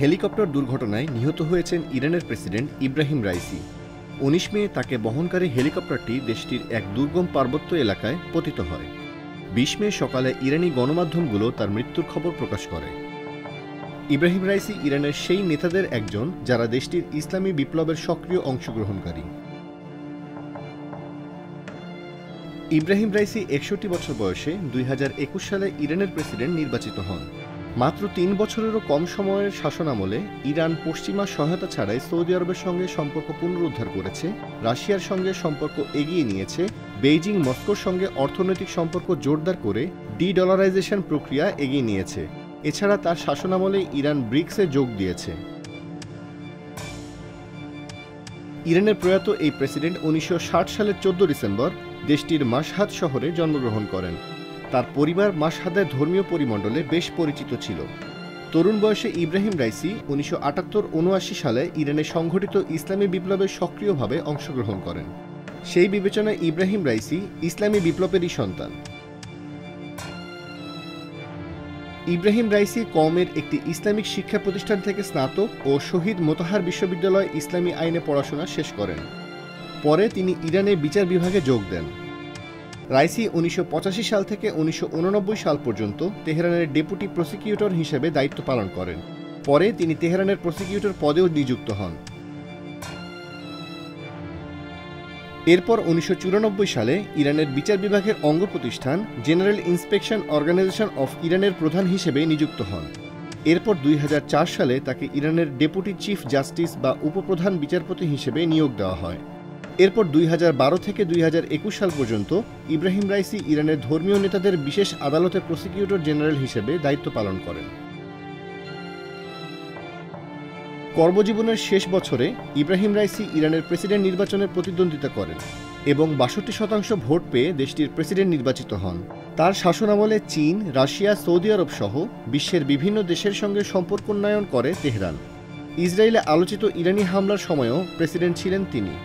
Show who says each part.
Speaker 1: Helicopter দুর্ঘটনায় নিহত হয়েছেন ইরানের প্রেসিডেন্ট ইব্রাহিম রাইসি। ১৯ মে তাকে বহনকারী হেলিকপ্টারটি দেশটির এক দুর্গম পার্বত্য এলাকায় পতিত হয়। ২০ মে সকালে ইরানি গণমাধ্যমগুলো তার মৃত্যুর খবর প্রকাশ করে। ইব্রাহিম রাইসি ইরানের সেই নেতাদের একজন যারা দেশটির ইসলামী বিপ্লবের সক্রিয় অংশগ্রহণকারী। ইব্রাহিম রাইসি ৬১ বছর বয়সে ২০২১ সালে ইরানের প্রেসিডেন্ট নির্বাচিত হন। মাত্র ৩ বছরেরও কম সময়ের শাসনামলে ইরান পশ্চিমা সহায়তা ছাড়াই সৌদি আরবের সঙ্গে সম্পর্ক পুনরুদ্ধার করেছে, রাশিয়ার সঙ্গে সম্পর্ক এগিয়ে নিয়েছে, বেইজিং মস্কোর সঙ্গে অর্থনৈতিক সম্পর্ক জোরদার করে ডি-ডলারাইজেশন প্রক্রিয়া এগিয়ে নিয়েছে। এছাড়া তার শাসনামলে ইরান ব্রিক্সে যোগ দিয়েছে। ইরানের প্রয়াত এই প্রেসিডেন্ট ১৯৬০ সালের ১৪ ডিসেম্বর দেশটির মাশহাদ শহরে জন্মগ্রহণ করেন। তার পরিবার মাশহাদের ধর্মীয় পরিমণ্ডলে বেশ পরিচিত ছিল। তরুণ বয়সে ইব্রাহিম রাইসি ১৯৭৮-৭৯ সালে ইরানে সংঘটিত ইসলামী বিপ্লবে সক্রিয়ভাবে অংশগ্রহণ করেন। সেই বিবেচনায় ইব্রাহিম রাইসি ইসলামী বিপ্লবেরই সন্তান। ইব্রাহিম রাইসি কওমের একটি ইসলামিক শিক্ষা প্রতিষ্ঠান থেকে স্নাতক ও শহীদ মোতাহার বিশ্ববিদ্যালয়ে ইসলামী আইনে পড়াশোনা শেষ করেন। পরে তিনি ইরানের বিচার বিভাগে যোগ দেন। রাইসি ১৯৮৫ সাল থেকে ১৯৮৯ সাল পর্যন্ত তেহরানের ডেপুটি প্রসিকিউটর হিসেবে দায়িত্ব পালন করেন। পরে তিনি তেহরানের প্রসিকিউটর পদেও নিযুক্ত হন। এরপর ১৯৯৪ সালে ইরানের বিচার বিভাগের অঙ্গ প্রতিষ্ঠান জেনারেল ইন্সপেকশন অর্গানাইজেশন অফ ইরানের প্রধান হিসেবে নিযুক্ত হন। এরপর ২০০৪ সালে তাকে ইরানের ডেপুটি চিফ জাস্টিস বা উপপ্রধান বিচারপতি হিসেবে নিয়োগ দেওয়া হয়। এরপর ২০১২ থেকে ২০২১ সাল পর্যন্ত ইব্রাহিম রাইসি ইরানের ধর্মীয় নেতাদের বিশেষ আদালতে প্রসিকিউটর জেনারেল হিসেবে দায়িত্ব পালন করেন। কর্মজীবনের শেষ বছরে ইব্রাহিম রাইসি ইরানের প্রেসিডেন্ট নির্বাচনে প্রতিদ্বন্দ্বিতা করেন এবং ৬২% ভোট পেয়ে দেশটির প্রেসিডেন্ট নির্বাচিত হন। তার শাসনামলে চীন, রাশিয়া, সৌদি আরব সহ বিশ্বের বিভিন্ন দেশের সঙ্গে সম্পর্ক উন্নয়ন করে তেহরান। ইসরায়েলে আলোচিত ইরানি হামলার সময়ও প্রেসিডেন্ট ছিলেন তিনি।